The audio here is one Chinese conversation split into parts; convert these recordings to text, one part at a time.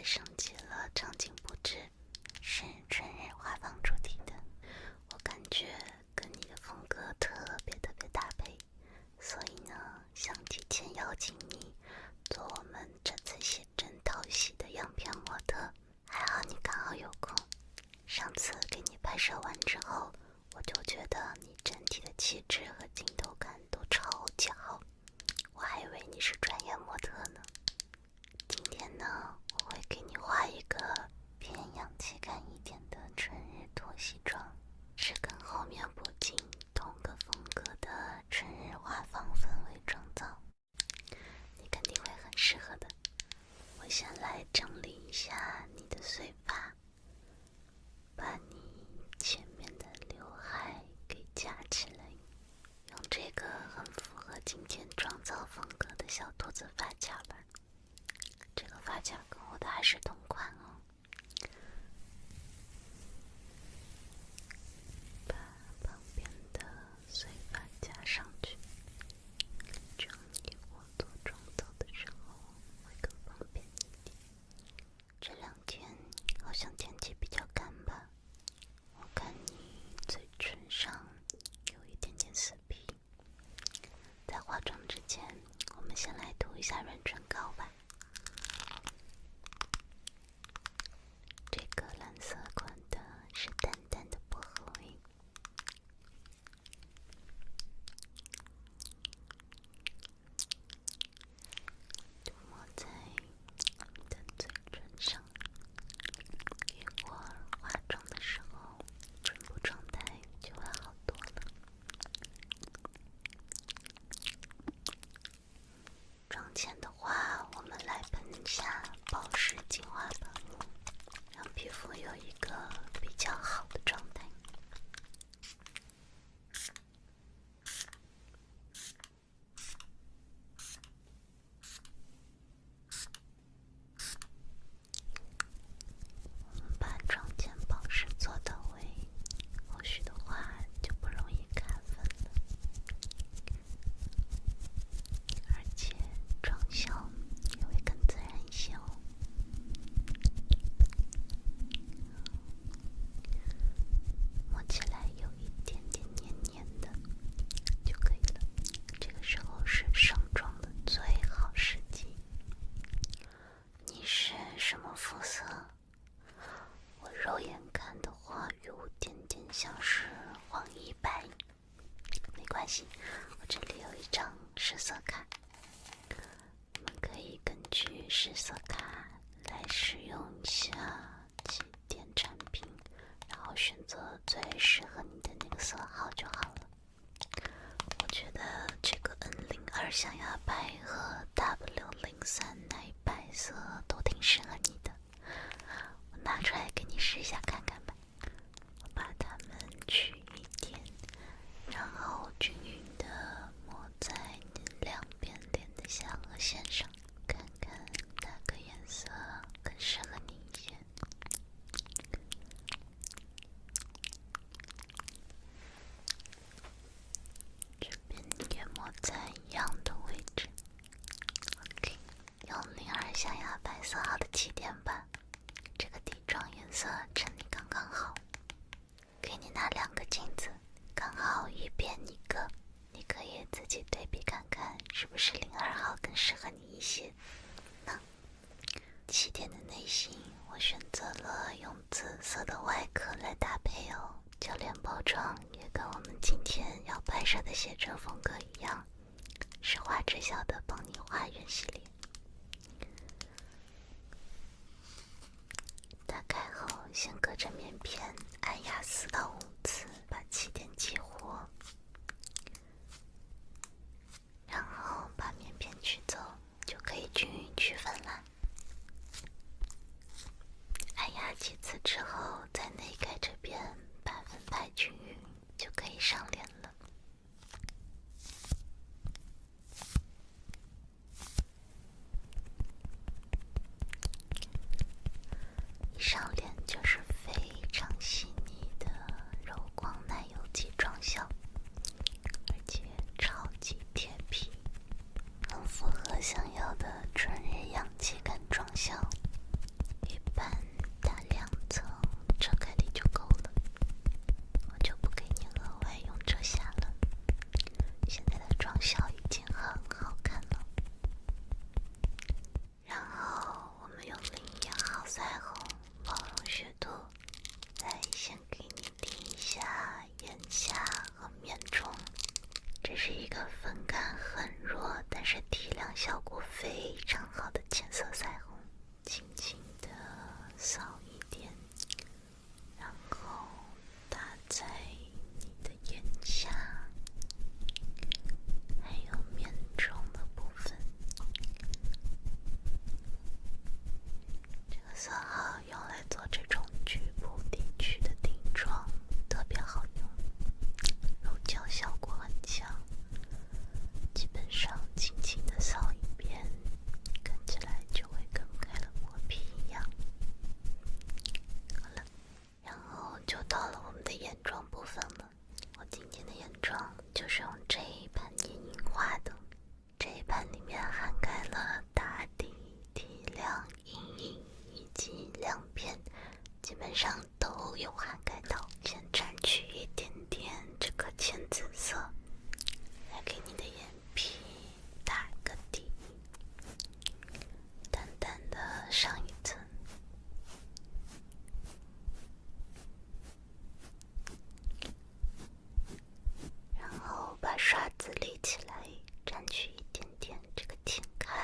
再升级了场景布置，是春日画舫主题的，我感觉跟你的风格特别搭配，所以呢，想提前邀请你做我们这次写真讨喜的样片模特。还好你刚好有空，上次给你拍摄完之后，我就觉得你整体的气质和镜头感都超级好，我还以为你是专业模特呢。今天呢，我会给你画一个偏氧气感一点的春日拖西装，是跟后面布景同个风格的春日画舫氛围妆造，你肯定会很适合的。我先来整理一下你的碎发，把你前面的刘海给夹起来，用这个很符合今天妆造风格的小兔子发卡吧。这个发卡跟我的还是同款哦。把旁边的碎发夹上去，这样以后做妆造的时候会更方便一点。这两天好像天气比较干吧，我看你嘴唇上有一点点死皮。在化妆之前，我们先来涂一下润唇膏吧。这个蓝色款的是淡淡的薄荷味，涂抹在你的嘴唇上，一会儿化妆的时候唇部状态就会好多了。妆前的话，我们来喷一下保湿精华喷雾，让皮肤有一个比较好的状态。我们把妆前保湿做到位，后续的话就不容易卡粉了，而且妆效也会更自然一些哦。摸起来有一点点黏黏的就可以了，这个时候是上妆的最好时机。你是什么肤色？我肉眼看的话有点点像是黄一白，没关系，我这里有一张试色卡，我们可以根据试色卡来使用一下几点产品，然后选择最适合你的那个色号就好了。我觉得这个 N02 象牙白和 W03 奶白色都挺适合你的，我拿出来给你试一下看看吧。我把它们取一点，然后均匀的抹在你两边脸的下颚线上，看看哪个颜色更适合你一些。这边也抹在一样的位置。OK， 用02象牙白色号的起点吧，这个底妆颜色衬你刚刚好。给你拿两个镜子，刚好一边一个，你可以自己对比看看是不是02号更适合你一些。那起点的内芯我选择了用紫色的外壳来搭配哦，就连包装也跟我们今天要拍摄的写真风格一样，是画质小的帮你画圆系列。打开后，先隔着面片按压4到5次，把起点激活，然后把面片取走，就可以均匀区分啦。按压几次之后，在内盖这边把分派均匀，就可以上脸了。一上脸就是非常细腻的柔光奶油肌妆效，而且超级贴皮，很符合想要的春日氧气感妆效。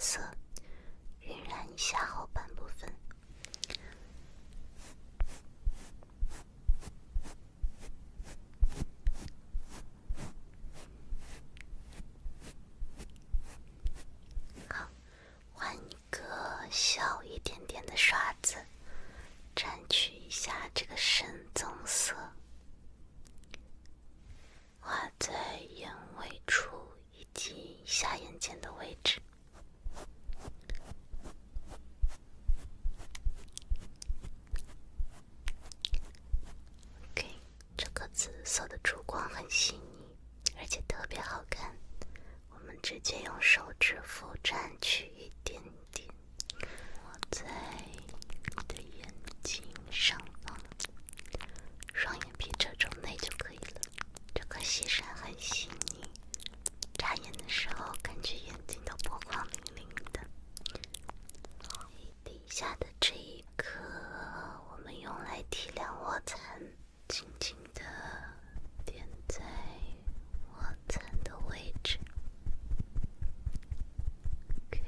色，晕染一下后半部分。好，换一个小一点点的刷子，蘸取一下这个深棕色，画在眼尾处以及下眼睑的位置。OK， 这个紫色的珠光很细腻，而且特别好看。我们直接用手指腹蘸取一点点，抹在你的眼睛上方，双眼皮这种内就可以了。这颗细闪很细腻，眨眼的时候感觉眼睛都波光粼粼的。底下的这一颗我们用来提亮卧蚕，轻轻的点在卧蚕的位置。OK，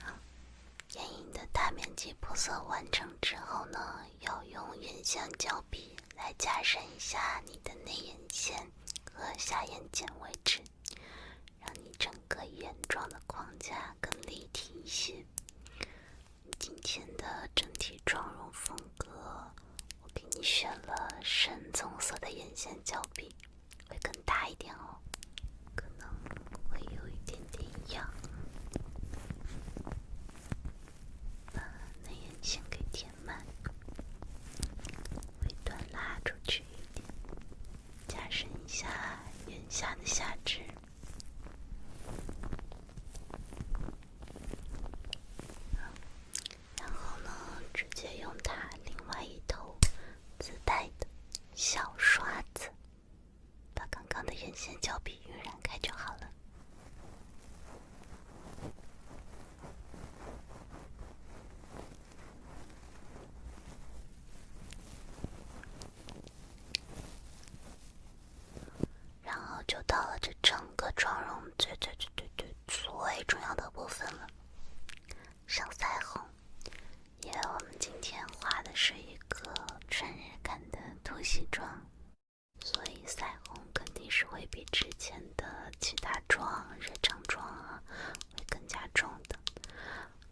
好，眼影的大面积铺色完成之后呢，要用眼线胶笔来加深一下你的内眼线和下眼睑位置，让你整个眼状的框架更立体一些。今天的整体妆容风格，我给你选了深棕色的眼线胶笔，会更大一点哦，可能会有一点点痒。把内眼线给填满，尾端拉出去一点，加深一下眼下的下肢。然后呢，直接用它另外一头自带的小刷子，把刚刚的眼线胶笔晕染开就好了。然后就到了这整个妆容最重要的部分了，上腮红。因为我们今天画的是一个春日感的突袭妆，所以腮红肯定是会比之前的其他妆、日常妆啊会更加重的。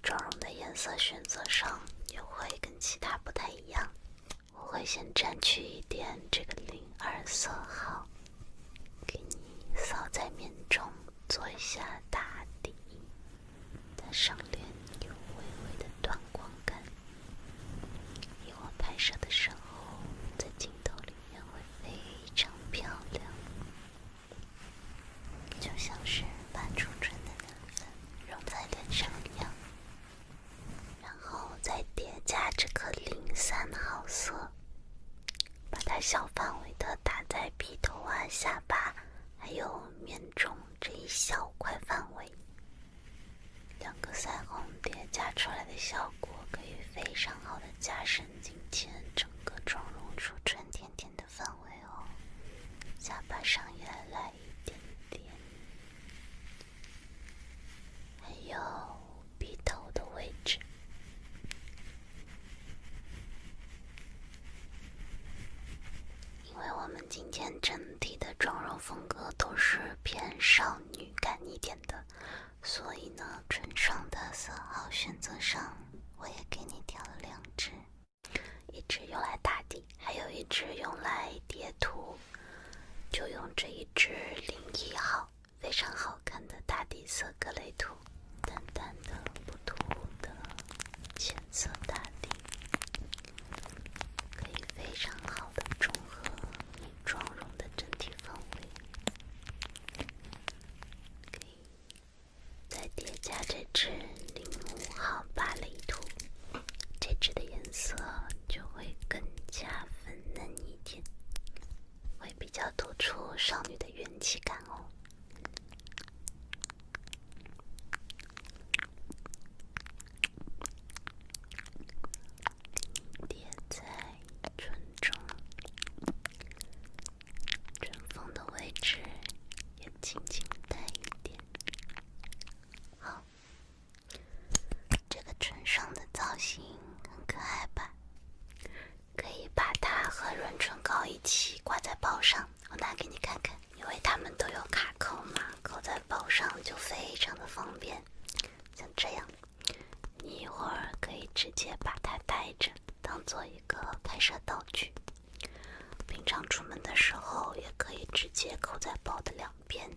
妆容的颜色选择上也会跟其他不太一样。我会先蘸取一点这个02色号，给你扫在面中，做一下打底，它上脸有微微的短光感，以我拍摄的时候在镜头里面会非常漂亮，就像是把初春的嫩粉融在脸上一样。然后再叠加这颗03号色，把它小范围的打在鼻头啊、下巴还有面中这一小块范围。两个腮红叠加出来的效果可以非常好的加深今天整个妆容出春甜甜的氛围哦。下巴上也来一点点，还有鼻头的位置。因为我们今天整体的妆容风格都是偏少女感一点的，所以呢，唇霜的色号选择上，我也给你调了2支，一支用来打底，还有一支用来叠涂。就用这一支01号，非常好看的大地色格雷涂，淡淡的不突兀的浅色打底，可以非常好的中和你妆容的整体氛围。可以再叠加这支05号芭蕾涂，这支的颜色就会更加粉嫩一点，会比较突出少女的元气感哦。包上，我拿给你看看，因为它们都有卡扣嘛，扣在包上就非常的方便。像这样，你一会儿可以直接把它带着，当做一个拍摄道具。平常出门的时候，也可以直接扣在包的两边，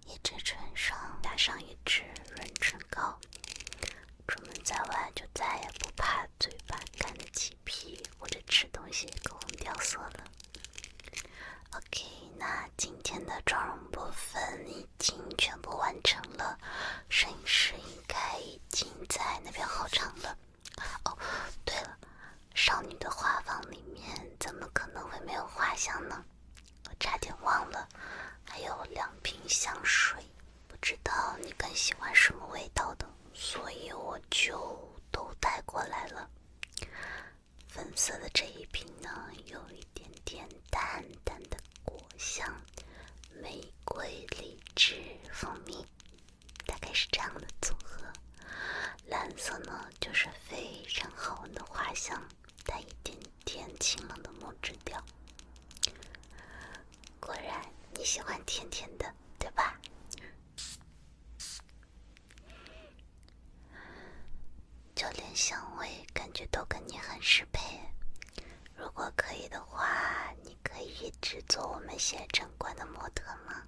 一支唇上加上一支润唇膏。出门在外就再也不怕嘴巴干得起皮，或者吃东西口红掉色了。OK， 那今天的妆容部分已经全部完成了，摄影师应该已经在那边候场了。哦，对了，少女的画坊里面怎么可能会没有画像呢？我差点忘了，还有2瓶香水，不知道你更喜欢什么味道的，所以我就都带过来了。粉色的这一瓶呢，有一点点淡淡的果香，玫瑰、荔枝、蜂蜜，大概是这样的组合。蓝色呢，就是非常好闻的花香，带一点点清冷的木质调。果然你喜欢甜甜的，对吧？就连香味感觉都跟你很适配。如果可以的话，你可以一直做我们写真馆的模特吗？